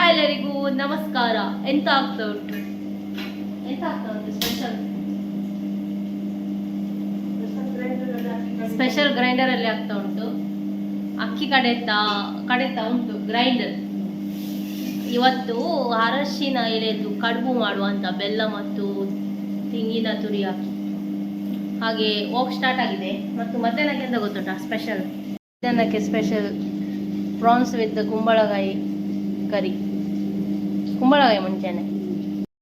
ಎಲ್ಲರಿಗೂ ನಮಸ್ಕಾರ. ಎಂತ ಆಗ್ತಾ ಉಂಟು ಸ್ಪೆಷಲ್ ಗ್ರೈಂಡರ್ ಅಲ್ಲಿ ಆಗ್ತಾ ಉಂಟು. ಅಕ್ಕಿ ಕಡೆತಾ ಉಂಟು ಗ್ರೈಂಡರ್. ಇವತ್ತು ಅರಶಿನ ಎಲೆದು ಕಡುಬು ಮಾಡುವಂತ ಬೆಲ್ಲ ಮತ್ತು ತೆಂಗಿನ ತುರಿ ಹಾಕಿ ಹಾಗೆ ಹೋಗ್ ಸ್ಟಾರ್ಟ್ ಆಗಿದೆ. ಮತ್ತು ಮಧ್ಯಾಹ್ನಕ್ಕೆ ಎಂತ ಗೊತ್ತುಂಟ ಸ್ಪೆಷಲ್ ಪ್ರಾನ್ಸ್ ವಿತ್ ಕುಂಬಳಕಾಯಿ ಕರಿ. ಕುಂಬಳಕಾಯಿ ಮುಂಚೆನೆ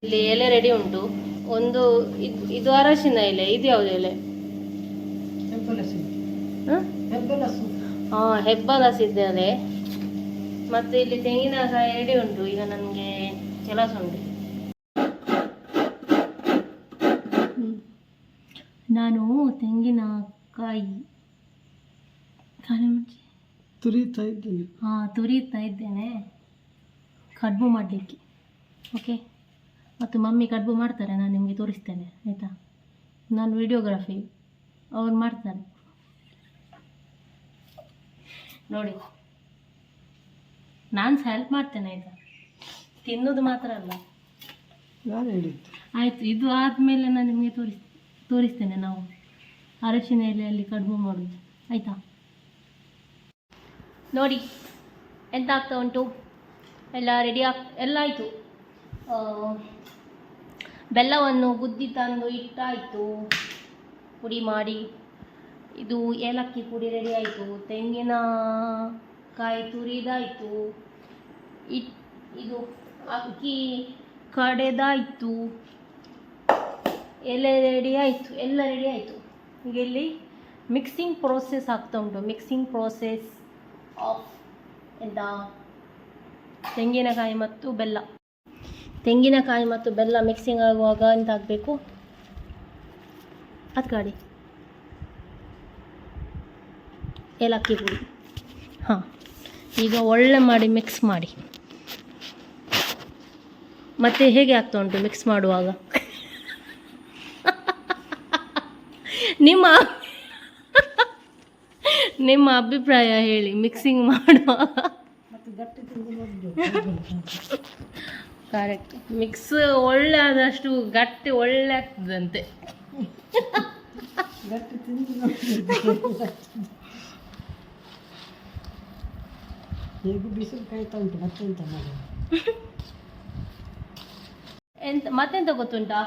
ಇಲ್ಲಿ ಎಲೆ ರೆಡಿ ಉಂಟು. ಒಂದು ಇದು ಅರಶಿನ ಎಲೆ. ಇದು ಯಾವುದು ಎಲೆ? ಹೆಬ್ಬಲಸಿದ್ದಾರೆ. ಮತ್ತೆ ಇಲ್ಲಿ ತೆಂಗಿನಕಾಯಿ ರೆಡಿ ಉಂಟು. ಈಗ ನನಗೆ ಕೆಲಸ ಉಂಟು. ನಾನು ತೆಂಗಿನಕಾಯಿ ತುರಿತಾ ಇದ್ದೇನೆ ಕಡುಬು ಮಾಡಲಿಕ್ಕೆ. ಓಕೆ, ಮತ್ತು ಮಮ್ಮಿ ಕಡುಬು ಮಾಡ್ತಾರೆ, ನಾನು ನಿಮಗೆ ತೋರಿಸ್ತೇನೆ ಆಯಿತಾ. ನಾನು ವಿಡಿಯೋಗ್ರಫಿ, ಅವ್ರು ಮಾಡ್ತಾರೆ ನೋಡಿ. ನಾನು ಹೆಲ್ಪ್ ಮಾಡ್ತೇನೆ ಆಯಿತಾ, ತಿನ್ನೋದು ಮಾತ್ರ ಅಲ್ಲ. ಆಯಿತು, ಇದು ಆದಮೇಲೆ ನಾನು ನಿಮಗೆ ತೋರಿಸ್ತೇನೆ ನಾವು ಅರಶಿನ ಎಲೆಯಲ್ಲಿ ಕಡುಬು ಮಾಡೋದು ಆಯಿತಾ. ನೋಡಿ ಎಂತ ಆಗ್ತಾ ಉಂಟು. ಎಲ್ಲ ಎಲ್ಲ ಆಯಿತು. ಬೆಲ್ಲವನ್ನು ಗುದ್ದಿ ತಂದು ಇಟ್ಟಾಯಿತು ಪುಡಿ ಮಾಡಿ. ಇದು ಏಲಕ್ಕಿ ಪುಡಿ ರೆಡಿ ಆಯಿತು. ತೆಂಗಿನಕಾಯಿ ತುರಿದಾಯಿತು. ಇದು ಅಕ್ಕಿ ಕಡೆದಾಯಿತು. ಎಲ್ಲ ರೆಡಿ ಆಯಿತು. ಈಗ ಇಲ್ಲಿ ಮಿಕ್ಸಿಂಗ್ ಪ್ರೋಸೆಸ್ ಆಗ್ತಾ ಉಂಟು. ಮಿಕ್ಸಿಂಗ್ ಪ್ರೋಸೆಸ್ ಆಫ್ ಎಂತ ತೆಂಗಿನಕಾಯಿ ಮತ್ತು ಬೆಲ್ಲ ಮಿಕ್ಸಿಂಗ್ ಆಗುವಾಗ ಎಂತ ಆಗಬೇಕು? ಅದು ಗಾಡಿ ಏಲಕ್ಕಿ ಪುಡಿ. ಹಾಂ, ಈಗ ಒಳ್ಳೆ ಮಾಡಿ ಮಿಕ್ಸ್ ಮಾಡಿ. ಮತ್ತೆ ಹೇಗೆ ಆಗ್ತಾ ಉಂಟು ಮಿಕ್ಸ್ ಮಾಡುವಾಗ? ನಿಮ್ಮ ಅಭಿಪ್ರಾಯ ಹೇಳಿ. ಮಿಕ್ಸಿಂಗ್ ಮಾಡುವಾಗ ಕರೆಕ್ಟ್, ಮಿಕ್ಸ್ ಒಳ್ಳೆ ಆದಷ್ಟು ಗಟ್ಟಿ ಒಳ್ಳೆ ಆಗ್ತದಂತೆ. ಮತ್ತೆಂತ ಗೊತ್ತುಂಟಾ?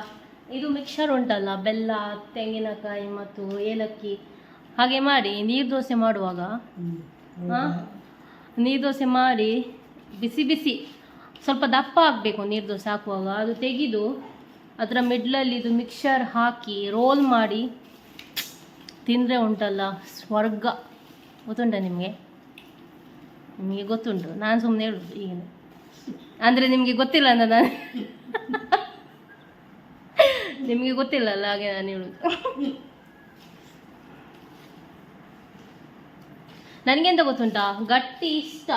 ಇದು ಮಿಕ್ಸರ್ ಉಂಟಲ್ಲ, ಬೆಲ್ಲ ತೆಂಗಿನಕಾಯಿ ಮತ್ತು ಏಲಕ್ಕಿ ಹಾಗೆ ಮಾಡಿ ನೀರು ದೋಸೆ ಮಾಡುವಾಗ, ನೀರು ದೋಸೆ ಮಾಡಿ ಬಿಸಿ ಸ್ವಲ್ಪ ದಪ್ಪ ಆಗಬೇಕು ನೀರು ದೋಸೆ ಹಾಕುವಾಗ. ಅದು ತೆಗೆದು ಅದರ ಮಿಡ್ಲಲ್ಲಿ ಇದು ಮಿಕ್ಸರ್ ಹಾಕಿ ರೋಲ್ ಮಾಡಿ ತಿಂದರೆ ಉಂಟಲ್ಲ ಸ್ವರ್ಗ. ಗೊತ್ತುಂಟ ನಿಮಗೆ ಗೊತ್ತುಂಟು. ನಾನು ಸುಮ್ಮನೆ ಹೇಳುದು ಈಗ, ಅಂದರೆ ನಿಮಗೆ ಗೊತ್ತಿಲ್ಲ ಅಂತ ನಾನು ನಿಮಗೆ ಗೊತ್ತಿಲ್ಲಲ್ಲ ಹಾಗೆ ನಾನು ಹೇಳುದು. ನನಗೆಂತ ಗೊತ್ತುಂಟಾ? ಗಟ್ಟಿ ಇಷ್ಟ.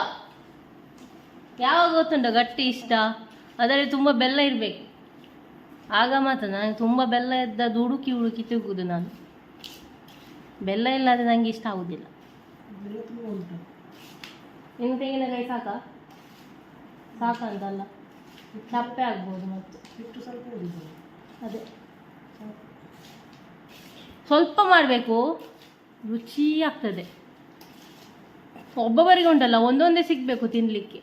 ಯಾವಾಗ ಗೊತ್ತುಂಟ ಗಟ್ಟಿ ಇಷ್ಟ? ಅದರಲ್ಲಿ ತುಂಬ ಬೆಲ್ಲ ಇರಬೇಕು, ಆಗ ಮಾತ್ರ. ನನಗೆ ತುಂಬ ಬೆಲ್ಲ ಇದ್ದದ್ದು ಹುಡುಕಿ ತೆಗುದು ನಾನು. ಬೆಲ್ಲ ಇಲ್ಲದೆ ನನಗೆ ಇಷ್ಟ ಆಗೋದಿಲ್ಲ. ಇನ್ನು ತೆಂಗಿನಕಾಯಿ ಸಾಕಂತಲ್ಲ, ಚಪ್ಪೆ ಆಗ್ಬೋದು. ಮತ್ತು ಅದೇ ಸ್ವಲ್ಪ ಮಾಡಬೇಕು, ರುಚಿ ಆಗ್ತದೆ. ಒಬ್ಬೊಬ್ಬರಿಗೆ ಉಂಟಲ್ಲ ಒಂದೊಂದೇ ಸಿಗಬೇಕು ತಿನ್ನಲಿಕ್ಕೆ.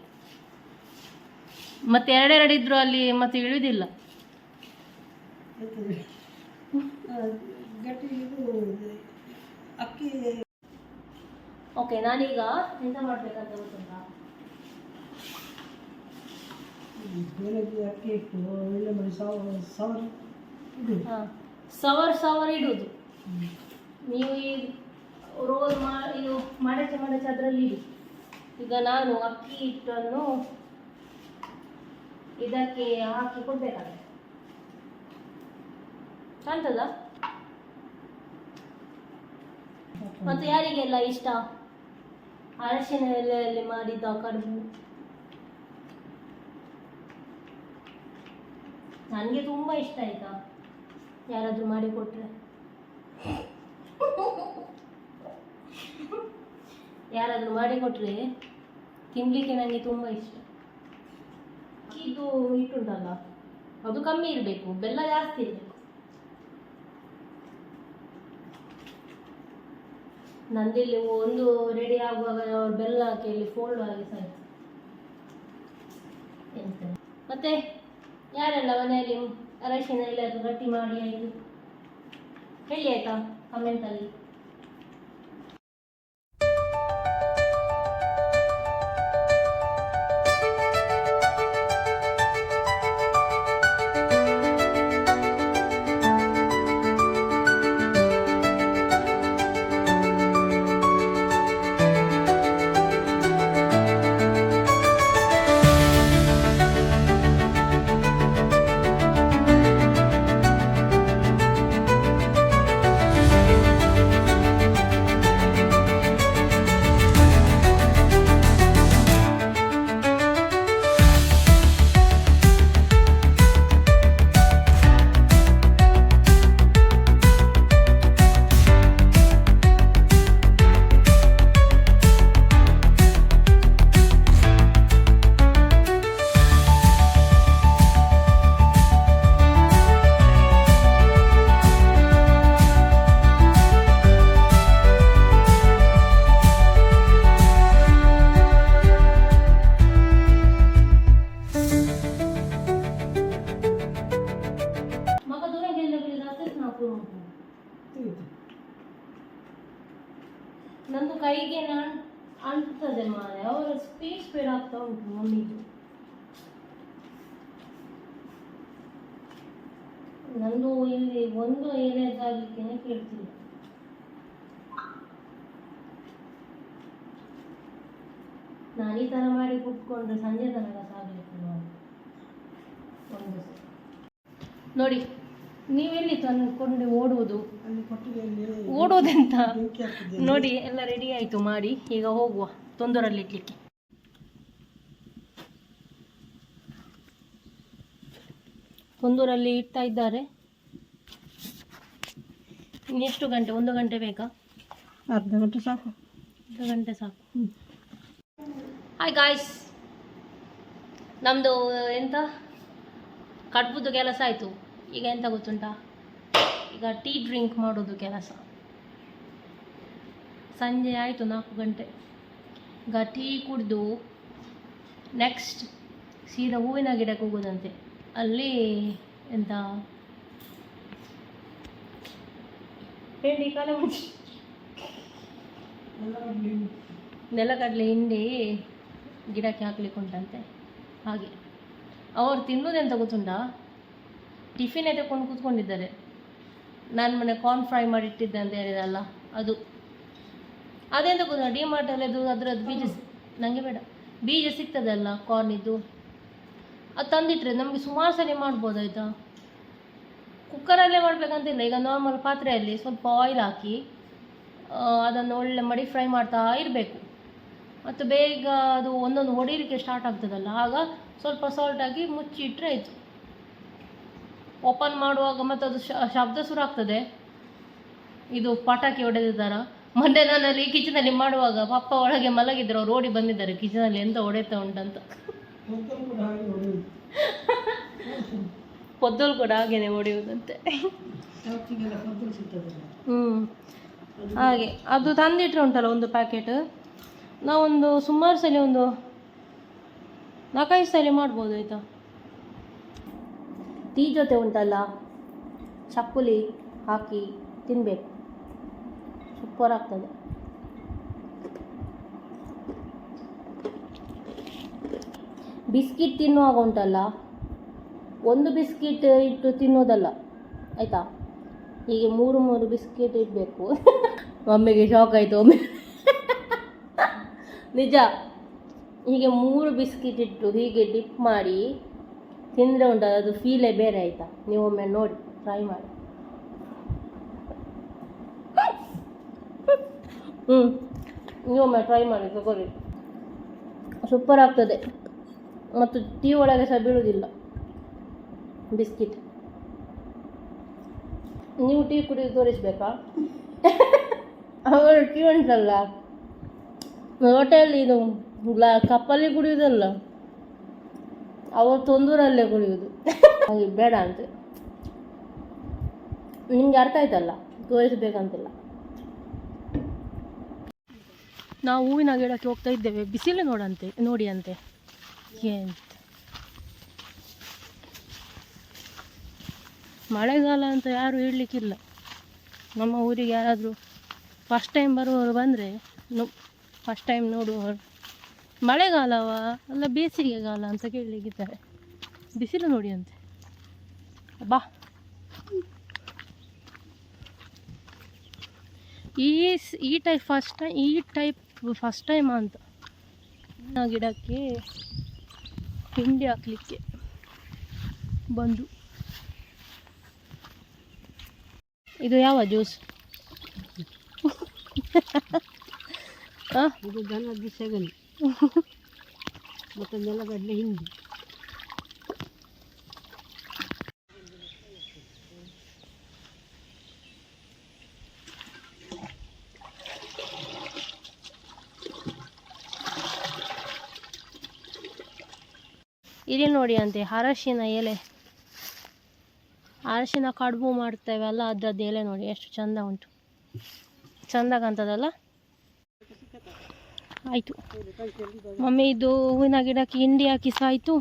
ಮತ್ತೆ ಎರಡೆರಡು ಇದ್ರೂ ಅಲ್ಲಿ ಮತ್ತೆ ಇಳಿದಿಲ್ಲ. ಓಕೆ, ನಾನೀಗ ಎಂತ ಮಾಡ್ಬೇಕಂತ ಗೊತ್ತುಂಟಾ? ಸವರ್ ಇಡುವುದು. ನೀವು ಈ ರೋಲ್ ಇದು ಮಡಚೆ ಅದರಲ್ಲಿ ಇಡಿ. ಈಗ ನಾನು ಅಕ್ಕಿ ಹಿಟ್ಟನ್ನು ಇದಕ್ಕೆ ಹಾಕಿ ಕೊಡ್ಬೇಕಾದ್ರೆ ಕಾಣ್ತದ? ಮತ್ತು ಯಾರಿಗೆಲ್ಲ ಇಷ್ಟ ಅರಶಿನ ಎಲೆಯಲ್ಲಿ ಮಾಡಿದ ಕಡುಬು? ನನಗೆ ತುಂಬ ಇಷ್ಟ ಆಯ್ತಾ. ಯಾರಾದರೂ ಮಾಡಿಕೊಟ್ರೆ ತಿನ್ನಲಿಕ್ಕೆ ನನಗೆ ತುಂಬ ಇಷ್ಟ. ಅಕ್ಕಿದು ಹಿಟ್ಟುಂಟಲ್ಲ ಅದು ಕಮ್ಮಿ ಇರಬೇಕು, ಬೆಲ್ಲ ಜಾಸ್ತಿ ಇರಬೇಕು. ನಂದಿಲ್ಲಿ ಒಂದು ರೆಡಿ ಆಗುವಾಗ ಬೆಲ್ಲ ಹಾಕಿ ಇಲ್ಲಿ ಫೋಲ್ಡ್ ಆಗಿ ಸಾಯ್ತು. ಎಂತ ಮತ್ತೆ ಯಾರೆಲ್ಲ ಮನೆಯಲ್ಲಿ ಅರಶಿನ ಎಲ್ಲಾದರೂ ಗಟ್ಟಿ ಮಾಡಿ ಆಯಿತು ಹೇಳಿ ಆಯಿತಾ ಕಮೆಂಟಲ್ಲಿ. ನಂದು ಕೈಗೆ ಅಂಟ್ತದೆ ಮಾರೆ, ಅವರ ಸ್ಪೀಡ್ ಆಗ್ತಾ ಉಂಟು ಮಮ್ಮಿದು. ನಂದು ಇಲ್ಲಿ ಒಂದು ಎಲೆದಾಗಲಿಕ್ಕೆ ಕೇಳ್ತಿಲ್ಲ. ನಾನು ಈ ಥರ ಮಾಡಿ ಕುತ್ಕೊಂಡ್ರೆ ಸಂಜೆ ತನಕ ಸಾಗಲಿಕ್ಕೆ ನಾನು ಒಂದು ನೋಡಿ. ನೀವೆಲ್ಲಿ ತಂದುಕೊಂಡು ಓಡುವುದೆಂತ ನೋಡಿ. ಎಲ್ಲ ರೆಡಿ ಆಯಿತು ಮಾಡಿ, ಈಗ ಹೋಗುವ ತೊಂದರಲ್ಲಿ ಇಡ್ಲಿಕ್ಕೆ. ತೊಂದೂರಲ್ಲಿ ಇಡ್ತಾ ಇದ್ದಾರೆ. ಇನ್ನೆಷ್ಟು ಗಂಟೆ? 1 ಗಂಟೆ ಬೇಕಾ? ಅರ್ಧ ಗಂಟೆ ಸಾಕು. ಅರ್ಧ ಗಂಟೆ ಸಾಕು. ಹಾಯ್ ಗಾಯ್ಸ್, ನಮ್ಮದು ಎಂತ ಕಡ್ಬುದು ಕೆಲಸ ಆಯಿತು. ಈಗ ಎಂತ ಗೊತ್ತುಂಟಾ, ಈಗ ಟೀ ಡ್ರಿಂಕ್ ಮಾಡೋದು ಕೆಲಸ. ಸಂಜೆ ಆಯಿತು 4 ಗಂಟೆ. ಈಗ ಟೀ ಕುಡಿದು ನೆಕ್ಸ್ಟ್ ಸೀದಾ ಹೂವಿನ ಗಿಡಕ್ಕೆ ಹೋಗೋದಂತೆ. ಅಲ್ಲಿ ಎಂತ ಹೇಳಿ ಕಾಲ ಮುಚ್ಚಿ ನೆಲಗಡಲೆ ಹಿಂಡಿ ಗಿಡಕ್ಕೆ ಹಾಕ್ಲಿಕ್ಕೆ ಉಂಟಂತೆ. ಹಾಗೆ ಅವರು ತಿನ್ನೋದೆಂತ ಗೊತ್ತುಂಟಾ, ಟಿಫಿನ್ ತಗೊಂಡು ಕೂತ್ಕೊಂಡಿದ್ದಾರೆ. ನಾನು ಮನೆ ಕಾರ್ನ್ ಫ್ರೈ ಮಾಡಿಟ್ಟಿದ್ದೆ ಅಂತ ಹೇಳಿದಲ್ಲ, ಅದೆಂತ ಗೊತ್ತಾ, ಡಿಮಾರ್ಟಲ್ಲಿ ಅದರದ್ದು ಬೀಜ ನನಗೆ ಬೇಡ, ಬೀಜ ಸಿಗ್ತದಲ್ಲ ಕಾರ್ನಿದ್ದು, ಅದು ತಂದಿಟ್ರೆ ನಮಗೆ ಸುಮಾರು ಸಲ ಮಾಡ್ಬೋದು ಆಯಿತಾ. ಕುಕ್ಕರಲ್ಲೇ ಮಾಡಬೇಕಂತಿಲ್ಲ. ಈಗ ನಾರ್ಮಲ್ ಪಾತ್ರೆಯಲ್ಲಿ ಸ್ವಲ್ಪ ಆಯಿಲ್ ಹಾಕಿ ಅದನ್ನು ಒಳ್ಳೆ ಮಾಡಿ ಫ್ರೈ ಮಾಡ್ತಾ ಇರಬೇಕು. ಮತ್ತು ಬೇಗ ಅದು ಒಂದೊಂದು ಹೊಡಿಲಿಕ್ಕೆ ಸ್ಟಾರ್ಟ್ ಆಗ್ತದಲ್ಲ, ಆಗ ಸ್ವಲ್ಪ ಸಾಲ್ಟ್ ಹಾಕಿ ಮುಚ್ಚಿಟ್ರೆ ಆಯಿತು. ಓಪನ್ ಮಾಡುವಾಗ ಮತ್ತು ಅದು ಶಬ್ದ ಶುರು ಆಗ್ತದೆ. ಇದು ಪಟಾಕಿ ಹೊಡೆದಿದ್ದಾರ. ಮೊನ್ನೆ ನಾನಲ್ಲಿ ಕಿಚನಲ್ಲಿ ಮಾಡುವಾಗ ಪಪ್ಪ ಒಳಗೆ ಮಲಗಿದ್ರು, ಅವ್ರು ಓಡಿ ಬಂದಿದ್ದಾರೆ ಕಿಚನಲ್ಲಿ ಎಂತ ಹೊಡೆತಾ ಉಂಟಂತ. ಪೊದ್ದಲು ಕೂಡ ಹಾಗೇನೆ ಹೊಡೆಯುವುದಂತೆ. ಹಾಗೆ ಅದು ತಂದಿಟ್ರೆ ಉಂಟಲ್ಲ ಒಂದು ಪ್ಯಾಕೆಟ್, ನಾವೊಂದು ಸುಮಾರು ಸಲ ಒಂದು 4-5 ಸಲ ಮಾಡ್ಬೋದು ಆಯಿತಾ. ಟೀ ಜೊತೆ ಉಂಟಲ್ಲ ಚಕ್ಕುಲಿ ಹಾಕಿ ತಿನ್ನಬೇಕು, ಸೂಪರ್ ಆಗ್ತದೆ. ಬಿಸ್ಕಿಟ್ ತಿನ್ನುವಾಗ ಉಂಟಲ್ಲ, ಒಂದು ಬಿಸ್ಕಿಟ್ ಇಟ್ಟು ತಿನ್ನೋದಲ್ಲ ಆಯಿತಾ. ಹೀಗೆ 3 ಬಿಸ್ಕಿಟ್ ಇಡಬೇಕು. ಮಮ್ಮಿಗೆ ಶಾಕ್ ಆಯಿತು ಒಮ್ಮೆ, ನಿಜ. ಹೀಗೆ 3 ಬಿಸ್ಕಿಟ್ ಇಟ್ಟು ಹೀಗೆ ಡಿಪ್ ಮಾಡಿ ತಿಂದರೆ ಉಂಟಲ್ಲ, ಅದು ಫೀಲೇ ಬೇರೆ ಆಯಿತಾ. ನೀವು ಒಮ್ಮೆ ನೋಡಿ, ಟ್ರೈ ಮಾಡಿ. ನೀವೊಮ್ಮೆ ಟ್ರೈ ಮಾಡಿ, ತಗೊಳ್ಳಿ, ಸೂಪರ್ ಆಗ್ತದೆ. ಮತ್ತು ಟೀ ಒಳಗೆ ಸಹ ಬೀಳುವುದಿಲ್ಲ ಬಿಸ್ಕಿಟ್. ನೀವು ಟೀ ಕುಡಿದು ತೋರಿಸ್ಬೇಕಾ? ಅವರು ಟೀ ಉಂಟಲ್ಲ ಹೋಟೆಲ್ ಇದು ಕಪ್ಪಲ್ಲಿ ಕುಡಿಯೋದಲ್ಲ, ಅವರು ತೊಂದೂರಲ್ಲೇ ಕುಡಿಯೋದು ಹಾಗೆ ಬೇಡ ಅಂತ ನಿಮ್ಗೆ ಅರ್ಥ ಆಯ್ತಲ್ಲ, ತೋರಿಸ್ಬೇಕಂತಿಲ್ಲ. ನಾವು ಹೂವಿನ ಗಿಡಕ್ಕೆ ಹೋಗ್ತಾ ಇದ್ದೇವೆ, ಬಿಸಿಲು ನೋಡಿ ಅಂತೆ ಎಂತ ಮಳೆಗಾಲ ಅಂತ ಯಾರು ಹೇಳಲಿಕ್ಕಿಲ್ಲ. ನಮ್ಮ ಊರಿಗೆ ಯಾರಾದರೂ ಫಸ್ಟ್ ಟೈಮ್ ಬರುವವರು ಬಂದರೆ ಫಸ್ಟ್ ಟೈಮ್ ನೋಡುವವರು ಮಳೆಗಾಲವ ಅಲ್ಲ ಬೇಸಿಗೆಗಾಲ ಅಂತ ಕೇಳಲಿಕ್ಕಿದ್ದಾರೆ. ಬಿಸಿಲು ನೋಡಿ ಅಂತೆ. ಬಾ, ಈ ಟೈಪ್ ಫಸ್ಟ್ ಟೈಮ್ ಅಂತ ಗಿಡಕ್ಕೆ ಹಿಂಡಿ ಹಾಕ್ಲಿಕ್ಕೆ ಬಂದು. ಇದು ಯಾವ ಜ್ಯೂಸ್? ಇದು ದನದ ಸೆಗಣಿ ಮತ್ತು ನೆಲಗಡಲೆ ಹಿಂಡಿ. ಇಲ್ಲಿ ನೋಡಿ ಅಂತೆ ಅರಶಿನ ಎಲೆ, ಅರಶಿನ ಕಡುಬು ಮಾಡ್ತೇವಲ್ಲ ಅದ್ರದ್ದು ಎಲೆ ನೋಡಿ ಎಷ್ಟು ಚಂದ ಉಂಟು. ಚಂದ ಕಾಣ್ತದಲ್ಲ. ಆಯಿತು ಮಮ್ಮಿ, ಇದು ಹೂವಿನ ಗಿಡಕ್ಕೆ ಹಿಂಡಿ ಹಾಕಿ ಸಾಯಿತು,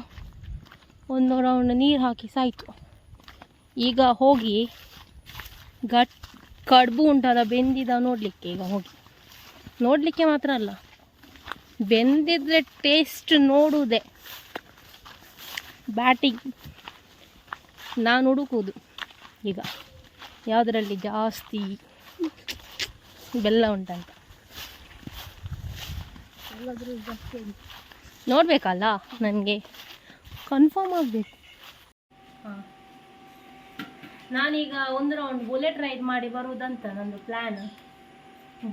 ಒಂದು ರೌಂಡ್ ನೀರು ಹಾಕಿ ಸಾಯಿತು. ಈಗ ಹೋಗಿ ಕಡುಬು ಉಂಟಲ್ಲ ಬೆಂದಿದ ನೋಡಲಿಕ್ಕೆ. ಈಗ ಹೋಗಿ ನೋಡಲಿಕ್ಕೆ ಮಾತ್ರ ಅಲ್ಲ, ಬೆಂದಿದ್ರೆ ಟೇಸ್ಟ್ ನೋಡುವುದೇ. ಬ್ಯಾಟಿಂಗ್ ನಾನು ಹುಡುಕುವುದು ಈಗ ಯಾವುದರಲ್ಲಿ ಜಾಸ್ತಿ ಬೆಲ್ಲ ಉಂಟಂತ. ನೋಡಬೇಕಲ್ಲ, ನನಗೆ ಕನ್ಫರ್ಮ್ ಆಗಬೇಕು. ಹಾಂ, ನಾನೀಗ ಒಂದು ರೌಂಡ್ ಬುಲೆಟ್ ರೈಡ್ ಮಾಡಿ ಬರುವುದಂತ ನಂದು ಪ್ಲ್ಯಾನ್.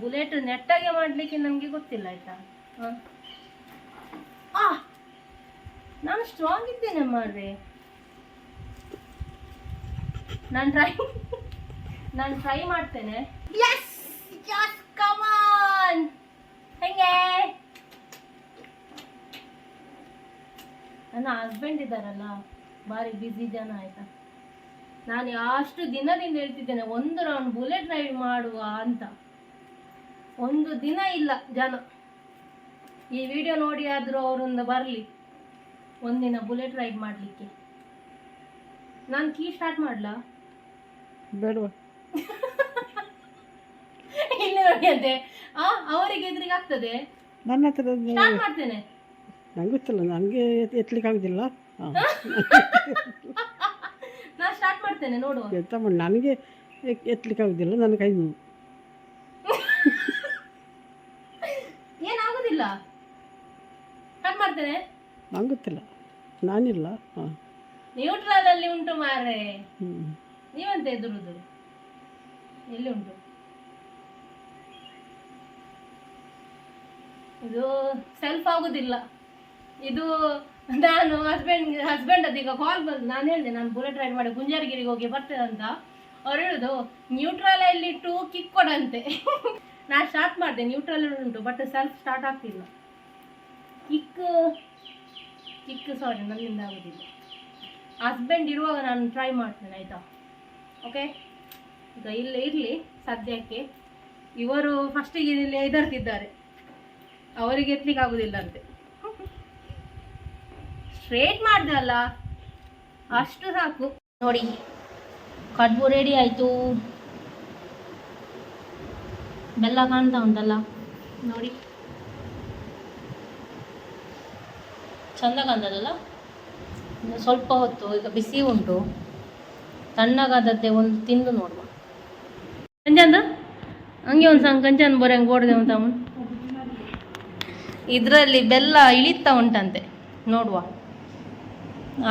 ಬುಲೆಟ್ ನೆಟ್ಟಾಗೆ ಮಾಡಲಿಕ್ಕೆ ನನಗೆ ಗೊತ್ತಿಲ್ಲ ಆಯಿತಾ. ಹಾಂ, ನಾನು ಸ್ಟ್ರಾಂಗ್ ಇದ್ದೇನೆ ಮಾರ್ರೆ. ನಾನು ಟ್ರೈ ಮಾಡ್ತೇನೆ. Yes yes, come on. ಹೆಂಗೆ ನನ್ನ ಹಸ್ಬೆಂಡ್ ಇದ್ದಾರಲ್ಲ, ಭಾರಿ ಬ್ಯುಸಿ ಜನ ಆಯಿತಾ. ನಾನು ಅಷ್ಟು ದಿನದಿಂದ ಹೇಳ್ತಿದ್ದೇನೆ ಒಂದು ರೌಂಡ್ ಬುಲೆಟ್ ರೈಡ್ ಮಾಡುವ ಅಂತ. ಒಂದು ದಿನ ಇಲ್ಲ ಜನ. ಈ ವಿಡಿಯೋ ನೋಡಿ ಆದರೂ ಅವರೊಂದು ಬರಲಿ ಒಂದಿನ ಬುಲೆಟ್ ರೈಡ್ ಮಾಡಲಿಕ್ಕೆ. ನಾನು ಕೀ ಸ್ಟಾರ್ಟ್ ಮಾಡಲಾ? ಬೇಡವಾ? ಇಲ್ಲಿ ನೋಡಿ ಅಂತೆ. ಅವರಿಗೆ ಎದುರಿಗೆ ಆಗ್ತದೆ. ನನ್ನ ಹತ್ರ ಸ್ಟಾರ್ಟ್ ಮಾಡ್ತೇನೆ. ನಂಗೆ ಗೊತ್ತಿಲ್ಲ, ನನಗೆ ಎತ್ತಲಿಕ್ಕೆ ಆಗುದಿಲ್ಲ. ನಾನು ಸ್ಟಾರ್ಟ್ ಮಾಡ್ತೇನೆ, ನೋಡುವ. ಎಂತ ಮಾಡಿ, ನನಗೆ ಎತ್ತಲಿಕ್ಕೆ ಆಗುದಿಲ್ಲ, ನನ್ನ ಕೈ ನೋವು. ಏನಾಗುದಿಲ್ಲ, ಸ್ಟಾರ್ಟ್ ಮಾಡ್ತೇನೆ. ನಂಗೆ ಗೊತ್ತಿಲ್ಲ, ನಾನಿಲ್ಲ. ಹಾಂ, ನ್ಯೂಟ್ರಲ್ ಅಲ್ಲಿ ಉಂಟು ಮಾರ್ರೆ. ನೀವಂತ ಎದುರುದು ಎಲ್ಲಿ ಉಂಟು? ಇದು ಸೆಲ್ಫ್ ಆಗುದಿಲ್ಲ. ಇದು ನಾನು ಹಸ್ಬೆಂಡ್ ಅದೀಗ ಕಾಲ್ ಬಂದು ನಾನು ಹೇಳಿದೆ ನಾನು ಬುಲೆಟ್ ರೈಡ್ ಮಾಡಿ ಗುಂಜಾರಗಿರಿಗೆ ಹೋಗಿ ಬರ್ತೇನೆ ಅಂತ. ಅವ್ರು ಹೇಳುದು ನ್ಯೂಟ್ರಲ್ ಅಲ್ಲಿ ಇಟ್ಟು ಕಿಕ್ ಕೊಡಂತೆ. ನಾನು ಸ್ಟಾರ್ಟ್ ಮಾಡಿದೆ, ನ್ಯೂಟ್ರಲ್ ಉಂಟು ಬಟ್ ಸೆಲ್ಫ್ ಸ್ಟಾರ್ಟ್ ಆಗ್ತಿಲ್ಲ. ಕಿಕ್ ಸಾರಿ, ನನ್ನಿಂದ ಆಗೋದಿಲ್ಲ. ಹಸ್ಬೆಂಡ್ ಇರುವಾಗ ನಾನು ಟ್ರೈ ಮಾಡ್ತೇನೆ ಆಯಿತಾ. ಓಕೆ, ಈಗ ಇಲ್ಲೇ ಇರಲಿ ಸದ್ಯಕ್ಕೆ. ಇವರು ಫಸ್ಟಿಗೆ ಇಲ್ಲಿ ಎದರ್ತಿದ್ದಾರೆ, ಅವರಿಗೆ ಎತ್ತಲಿಕ್ಕೆ ಆಗೋದಿಲ್ಲ ಅಂತೆ. ಸ್ಟ್ರೇಟ್ ಮಾಡಿದೆ ಅಲ್ಲ, ಅಷ್ಟು ಸಾಕು. ನೋಡಿ ಕಡುಬು ರೆಡಿ ಆಯಿತು. ಬೆಲ್ಲ ಕಾಣ್ತಾ ಉಂಟಲ್ಲ ನೋಡಿ, ಚಂದ ಕಾಣ್ತದಲ್ಲ. ಸ್ವಲ್ಪ ಹೊತ್ತು ಈಗ ಬಿಸಿ ಉಂಟು, ತಣ್ಣಗಾದದ್ದೇ ಒಂದು ತಿಂದು ನೋಡುವ. ಕಂಚಂದ ಹಂಗೆ ಒಂದು ಸಂಗ್ ಕಂಚನ್ ಬರಂಗೆ ಗೋಡ್ದೆ ಅಂತ ಇದರಲ್ಲಿ ಬೆಲ್ಲ ಇಳಿತಾ ಉಂಟಂತೆ, ನೋಡುವ.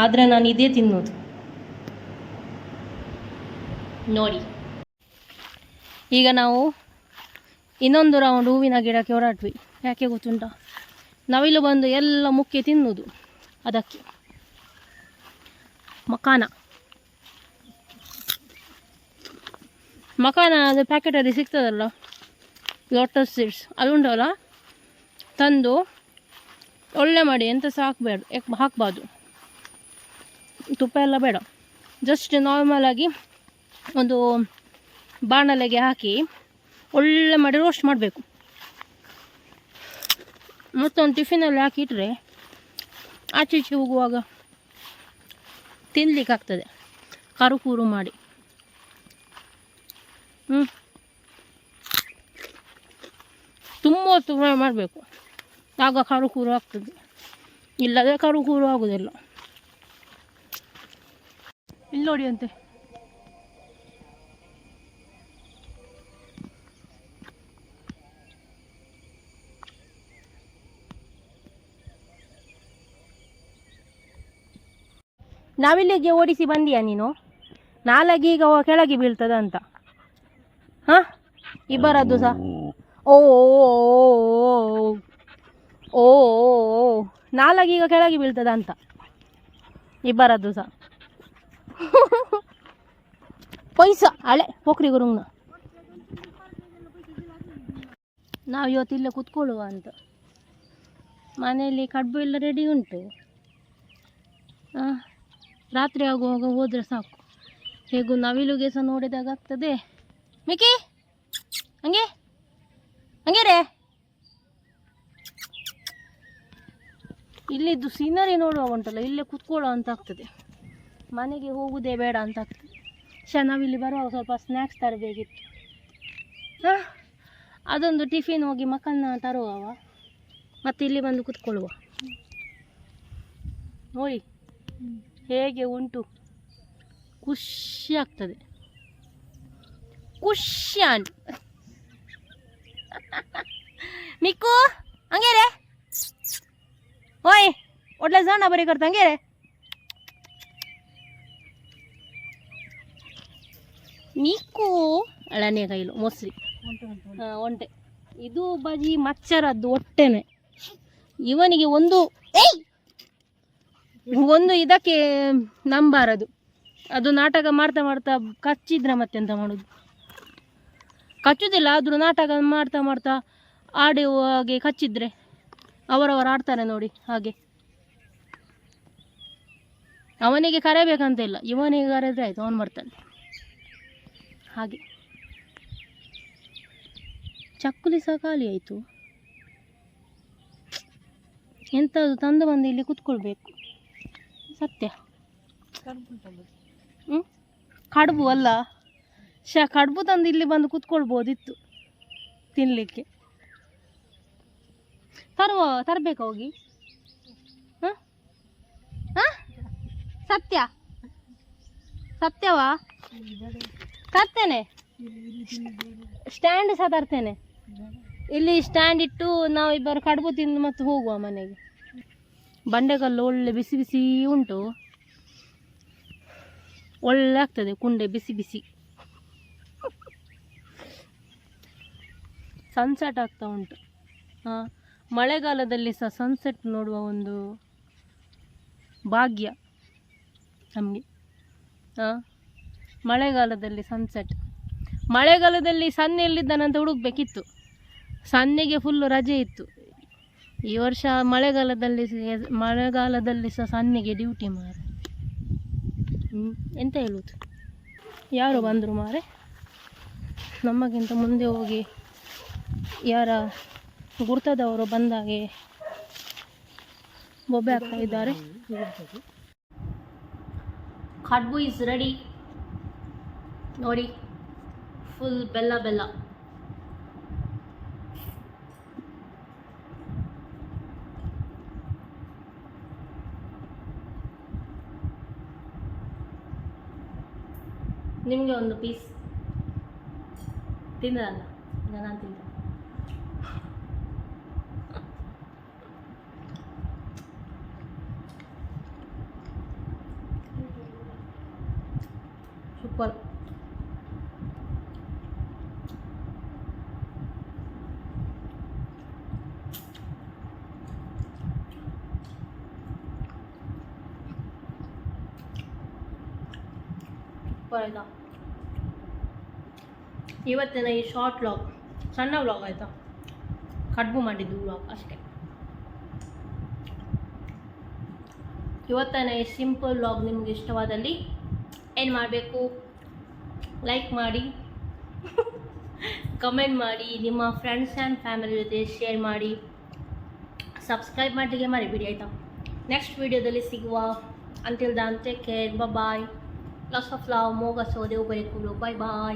ಆದರೆ ನಾನು ಇದೇ ತಿನ್ನೋದು ನೋಡಿ. ಈಗ ನಾವು ಇನ್ನೊಂದು ರೌಂಡ್ ಹೂವಿನ ಗಿಡಕ್ಕೆ ಹೊರಟ್ವಿ. ಯಾಕೆ ಗೊತ್ತುಂಟ, ನವಿಲು ಬಂದು ಎಲ್ಲ ಮುಖ್ಯ ತಿನ್ನೋದು. ಅದಕ್ಕೆ ಮಕಾನ ಅದು ಪ್ಯಾಕೆಟಲ್ಲಿ ಸಿಗ್ತದಲ್ಲ, ಲೋಟಸ್ ಸೀಡ್ಸ್ ಅದು ಉಂಟಲ್ಲ, ತಂದು ಒಳ್ಳೆ ಮಾಡಿ ಎಂತ ಸಹ ಹಾಕಬಾರ್ದು. ತುಪ್ಪ ಎಲ್ಲ ಬೇಡ, ಜಸ್ಟ್ ನಾರ್ಮಲಾಗಿ ಒಂದು ಬಾಣಲೆಗೆ ಹಾಕಿ ಒಳ್ಳೆ ಮಾಡಿ ರೋಸ್ಟ್ ಮಾಡಬೇಕು. ಮತ್ತೊಂದು ಟಿಫಿನಲ್ಲಿ ಹಾಕಿಟ್ರೆ ಆಚೆ ಈಚೆ ಹೋಗುವಾಗ ತಿನ್ನಲಿಕ್ಕಾಗ್ತದೆ, ಕರುಕೂರು ಮಾಡಿ. ತುಂಬ ಹೊತ್ತು ಫ್ರೈ ಮಾಡಬೇಕು, ಆಗ ಕರುಕೂರು ಆಗ್ತದೆ, ಇಲ್ಲದೆ ಕರುಕೂರು ಆಗೋದಿಲ್ಲ. ಇಲ್ಲಿ ನೋಡಿ ಅಂತೆ, ನಾವಿಲ್ಲಿಗೆ ಓಡಿಸಿ ಬಂದೀಯಾ ನೀನು? ನಾಲ್ಗೆ ಈಗ ಕೆಳಗೆ ಬೀಳ್ತದ ಅಂತ. ಹಾಂ, ಇಬ್ಬರದ್ದು ಸಹ ಓ ಓ ನಾಲ್ಗೆ ಈಗ ಕೆಳಗೆ ಬೀಳ್ತದ ಅಂತ ಇಬ್ಬರದ್ದು ಸಹ. ಪೈಸಾ ಹಳೆ ಪೋಖ್ರಿ ಗುರುಂಗ್ನ ನಾವು ಇವತ್ತು ಇಲ್ಲೇ ಕೂತ್ಕೊಳ್ಳುವ ಅಂತ. ಮನೆಯಲ್ಲಿ ಕಡುಬು ಎಲ್ಲ ರೆಡಿ ಉಂಟು. ರಾತ್ರಿ ಆಗುವಾಗ ಹೋದರೆ ಸಾಕು. ಹೇಗೂ ನವಿಲುಗೆ ಸಹ ನೋಡಿದಾಗ ಆಗ್ತದೆ. ಮಿಕಿ ಹಂಗೆ ಹಂಗೆ ರೇ, ಇಲ್ಲಿದ್ದು ಸೀನರಿ ನೋಡುವ ಉಂಟಲ್ಲ, ಇಲ್ಲೇ ಕೂತ್ಕೊಳ್ಳೋ ಅಂತ ಆಗ್ತದೆ. ಮನೆಗೆ ಹೋಗುವುದೇ ಬೇಡ ಅಂತ ಆಗ್ತದೆ. ನಾವಿಲ್ಲಿ ಬರುವಾಗ ಸ್ವಲ್ಪ ಸ್ನ್ಯಾಕ್ಸ್ ತರಬೇಕಿತ್ತು. ಹಾಂ, ಅದೊಂದು ಟಿಫಿನ್ ಹೋಗಿ ಮಕ್ಕಳನ್ನ ತರುವವ, ಮತ್ತು ಇಲ್ಲಿ ಬಂದು ಕೂತ್ಕೊಳ್ಳುವ. ನೋಡಿ ಹೇಗೆ ಉಂಟು, ಖುಷಿ ಆಗ್ತದೆ, ಖುಷಿ ಅಂಟು. ಮಿಕ್ಕು ಹಂಗೆ ರೇ, ಓಯ್ ಒಟ್ಲೆ ಸಣ್ಣ ಬರೀ ಕರ್ತ ಹಂಗೆ ರೇ. ಮಿಕ್ಕು ಅಳನೇ ಕೈಲು ಮೊಸರಿ, ಹಾಂ ಒಂಟೆ. ಇದು ಬಜಿ ಮಚ್ಚರದ್ದು ಹೊಟ್ಟೆನೆ. ಇವನಿಗೆ ಒಂದು ಇದಕ್ಕೆ ನಂಬಾರದು. ಅದು ನಾಟಕ ಮಾಡ್ತಾ ಮಾಡ್ತಾ ಕಚ್ಚಿದ್ರೆ ಮತ್ತೆಂತ ಮಾಡೋದು? ಕಚ್ಚುವುದಿಲ್ಲ, ಆದರೂ ನಾಟಕ ಮಾಡ್ತಾ ಮಾಡ್ತಾ ಆಡುವಾಗೆ ಕಚ್ಚಿದ್ರೆ ಅವರವರು ಆಡ್ತಾರೆ ನೋಡಿ ಹಾಗೆ. ಅವನಿಗೆ ಕರೆಯಬೇಕಂತ ಇಲ್ಲ, ಇವನಿಗೆ ಕರೆದ್ರೆ ಆಯಿತು, ಅವನು ಮಾಡ್ತಾನೆ ಹಾಗೆ. ಚಕ್ಕುಲಿ ಸಹ ಖಾಲಿ ಆಯಿತು. ಎಂಥದ್ದು ತಂದು ಬಂದು ಇಲ್ಲಿ ಕೂತ್ಕೊಳ್ಬೇಕು. ಸತ್ಯ ಕಡುಬು ಅಲ್ಲ, ಕಡುಬು ತಂದು ಇಲ್ಲಿ ಬಂದು ಕೂತ್ಕೊಳ್ಬೋದಿತ್ತು ತಿನ್ನಲಿಕ್ಕೆ. ತರಬೇಕಾ ಹೋಗಿ? ಹಾಂ ಹಾಂ, ಸತ್ಯ ಸತ್ಯವಾ? ತರ್ತೇನೆ, ಸ್ಟ್ಯಾಂಡ್ ಸಹ ತರ್ತೇನೆ. ಇಲ್ಲಿ ಸ್ಟ್ಯಾಂಡ್ ಇಟ್ಟು ನಾವಿಬ್ಬರು ಕಡುಬು ತಿಂದು ಮತ್ತು ಹೋಗುವ ಮನೆಗೆ. ಬಂಡೆಕಲ್ಲು ಒಳ್ಳೆ ಬಿಸಿ ಬಿಸಿ ಉಂಟು, ಒಳ್ಳೆ ಆಗ್ತದೆ ಕುಂಡೆ ಬಿಸಿ ಬಿಸಿ. ಸನ್ಸೆಟ್ ಆಗ್ತಾ ಉಂಟು. ಹಾಂ, ಮಳೆಗಾಲದಲ್ಲಿ ಸಹ ಸನ್ಸೆಟ್ ನೋಡುವ ಒಂದು ಭಾಗ್ಯ ನಮಗೆ. ಹಾಂ, ಮಳೆಗಾಲದಲ್ಲಿ ಸನ್ಸೆಟ್. ಮಳೆಗಾಲದಲ್ಲಿ ಸನ್ ಎಲ್ಲಿದ್ದಾನಂತ ಹುಡುಕ್ಬೇಕಿತ್ತು, ಸನ್ನಿಗೆ ಫುಲ್ಲು ರಜೆ ಇತ್ತು. ಈ ವರ್ಷ ಮಳೆಗಾಲದಲ್ಲಿ ಸಹ ಸನ್ನಿಗೆ ಡ್ಯೂಟಿ ಮಾರೆ. ಎಂತ ಹೇಳುವುದು? ಯಾರು ಬಂದರು ಮಾರೆ, ನಮಗಿಂತ ಮುಂದೆ ಹೋಗಿ ಯಾರ ಗುರ್ತದವರು ಬಂದಾಗೆ ಬೊಬ್ಬೆ ಆಗ್ತಾ ಇದ್ದಾರೆ. ಕಡ್ಬು ಇಸ್ ರೆಡಿ ನೋಡಿ, ಫುಲ್ ಬೆಲ್ಲ ಬೆಲ್ಲ. ನಿಮಗೆ ಒಂದು ಪೀಸ್ ತಿಂದಲ್ಲ, ನಾನು ತಿಂದೆ. ಸೂಪರ್. ಸೂಪರ್ ಆಯಿತಾ? ಇವತ್ತಿನ ಈ ಶಾರ್ಟ್ ವ್ಲಾಗ್, ಸಣ್ಣ ವ್ಲಾಗ್ ಆಯಿತಾ, ಕಡ್ಬು ಮಾಡಿದ್ದು ವ್ಲಾಗ್ ಅಷ್ಟೇ. ಇವತ್ತನೇ ಸಿಂಪಲ್ ವ್ಲಾಗ್ ನಿಮ್ಗೆ ಇಷ್ಟವಾದಲ್ಲಿ ಏನು ಮಾಡಬೇಕು, ಲೈಕ್ ಮಾಡಿ, ಕಮೆಂಟ್ ಮಾಡಿ, ನಿಮ್ಮ ಫ್ರೆಂಡ್ಸ್ ಆ್ಯಂಡ್ ಫ್ಯಾಮಿಲಿ ಜೊತೆ ಶೇರ್ ಮಾಡಿ, ಸಬ್ಸ್ಕ್ರೈಬ್ ಮಾಡಲಿಕ್ಕೆ ಮರಿಬೇಡಿ ಆಯಿತಾ. ನೆಕ್ಸ್ಟ್ ವೀಡಿಯೋದಲ್ಲಿ ಸಿಗುವ. Until then take care, bye. Lots of love. ಮೋಗ ಸೋದೆ ಉಬೈಕುಲು. ಬಾಯ್ ಬಾಯ್.